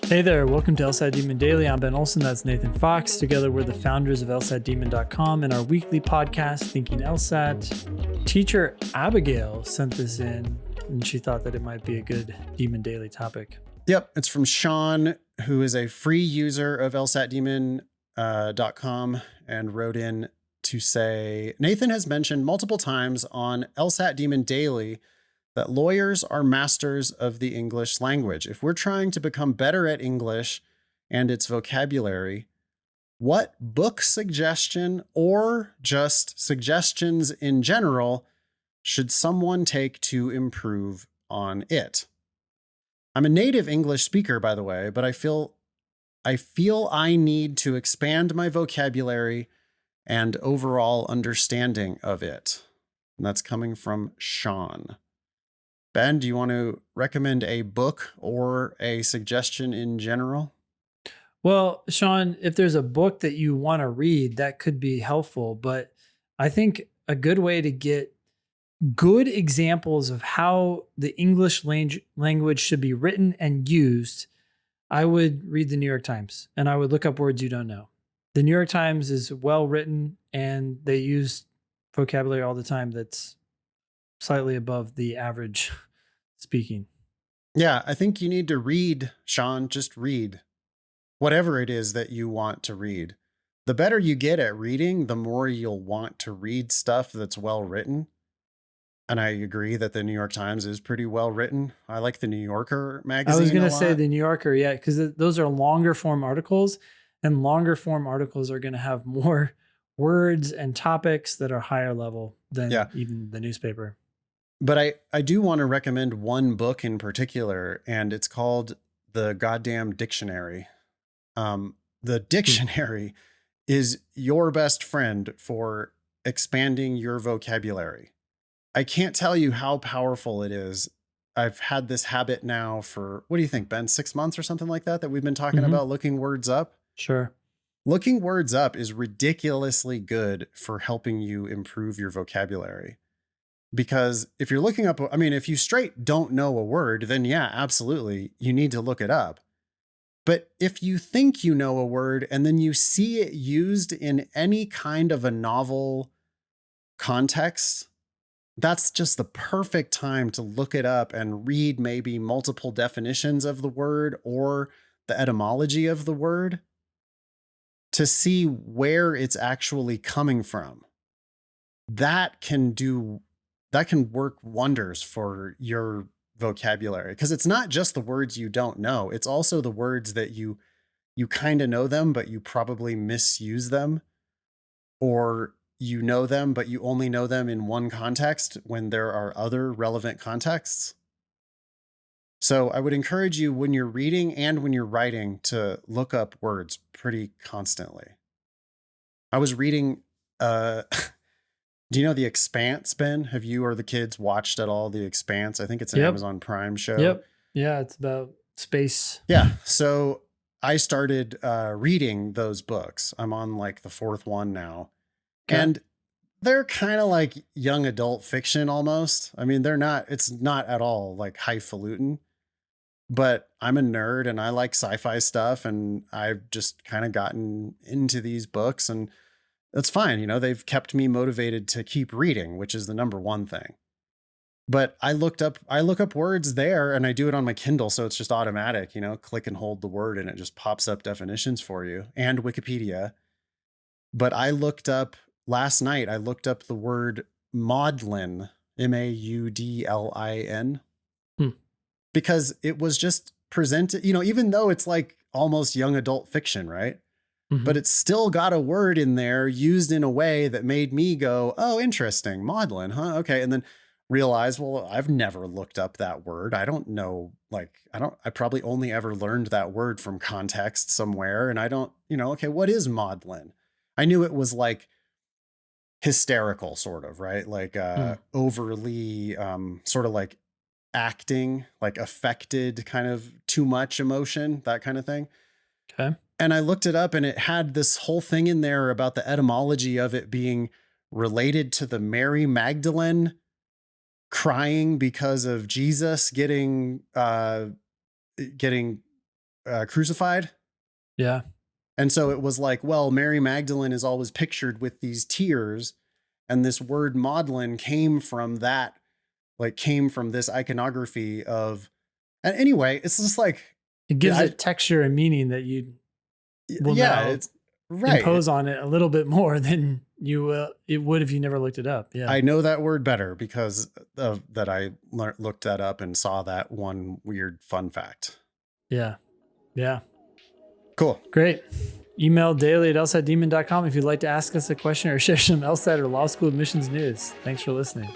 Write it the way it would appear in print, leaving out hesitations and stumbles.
Hey there, welcome to LSAT Demon Daily. I'm Ben Olson, that's Nathan Fox. Together, we're the founders of LSATdemon.com and our weekly podcast, Thinking LSAT. Teacher Abigail sent this in, and she thought that it might be a good Demon Daily topic. Yep, it's from Shaun, who is a free user of LSATdemon.com and wrote in to say, Nathan has mentioned multiple times on LSAT Demon Daily that lawyers are masters of the English language. If we're trying to become better at English and its vocabulary, what book suggestion or just suggestions in general should someone take to improve on it? I'm a native English speaker, by the way, but I feel I need to expand my vocabulary and overall understanding of it. And that's coming from Shaun. Ben, do you want to recommend a book or a suggestion in general? Well, Shaun, if there's a book that you want to read, that could be helpful. But I think a good way to get good examples of how the English language should be written and used, I would read the New York Times and I would look up words you don't know. The New York Times is well written and they use vocabulary all the time that's slightly above the average speaking. Yeah, I think you need to read, Shaun, just read whatever it is that you want to read. The better you get at reading, the more you'll want to read stuff that's well written. And I agree that the New York Times is pretty well written. I like the New Yorker magazine. I was going to say the New Yorker, yeah, because those are longer form articles, and longer form articles are going to have more words and topics that are higher level than even the newspaper. But I do want to recommend one book in particular, and it's called The Goddamn Dictionary. The dictionary is your best friend for expanding your vocabulary. I can't tell you how powerful it is. I've had this habit now for, what do you think, Ben, 6 months or something like that we've been talking about looking words up? Sure. Looking words up is ridiculously good for helping you improve your vocabulary. Because if you're looking up, I mean, if you straight don't know a word, then yeah, absolutely, you need to look it up. But if you think you know a word and then you see it used in any kind of a novel context, that's just the perfect time to look it up and read maybe multiple definitions of the word or the etymology of the word to see where it's actually coming from. That can work wonders for your vocabulary, because it's not just the words you don't know. It's also the words that you kind of know them, but you probably misuse them, or you know them, but you only know them in one context when there are other relevant contexts. So I would encourage you, when you're reading and when you're writing, to look up words pretty constantly. I was reading, do you know The Expanse, Ben? Have you or the kids watched at all The Expanse? I think it's an Amazon Prime show. Yep. Yeah, it's about space. Yeah. So I started reading those books. I'm on like the fourth one now. Okay. And they're kind of like young adult fiction almost. I mean, it's not at all like highfalutin, but I'm a nerd and I like sci-fi stuff. And I've just kind of gotten into these books, and that's fine. You know, they've kept me motivated to keep reading, which is the number one thing. But I look up words there, and I do it on my Kindle. So it's just automatic, you know, click and hold the word and it just pops up definitions for you, and Wikipedia. But last night, I looked up the word maudlin, Maudlin, because it was just presented, you know, even though it's like almost young adult fiction, right? But it's still got a word in there used in a way that made me go, oh, interesting. Maudlin, huh? Okay. And then realize, well, I've never looked up that word. I don't know, I probably only ever learned that word from context somewhere. And I don't, okay, what is maudlin? I knew it was like hysterical, sort of, right? Like overly sort of like acting, like affected, kind of too much emotion, that kind of thing. Okay. And I looked it up, and it had this whole thing in there about the etymology of it being related to the Mary Magdalene crying because of Jesus getting crucified. Yeah. And so it was like, well, Mary Magdalene is always pictured with these tears. And this word maudlin came from that, like came from this iconography of, and anyway, it's just like, It gives I, it texture and meaning that you will yeah, now it's right. impose on it a little bit more than it would if you never looked it up. Yeah. I know that word better because of that. I looked that up and saw that one weird fun fact. Yeah. Yeah. Cool. Great. Email daily@lsatdemon.com if you'd like to ask us a question or share some LSAT or law school admissions news. Thanks for listening.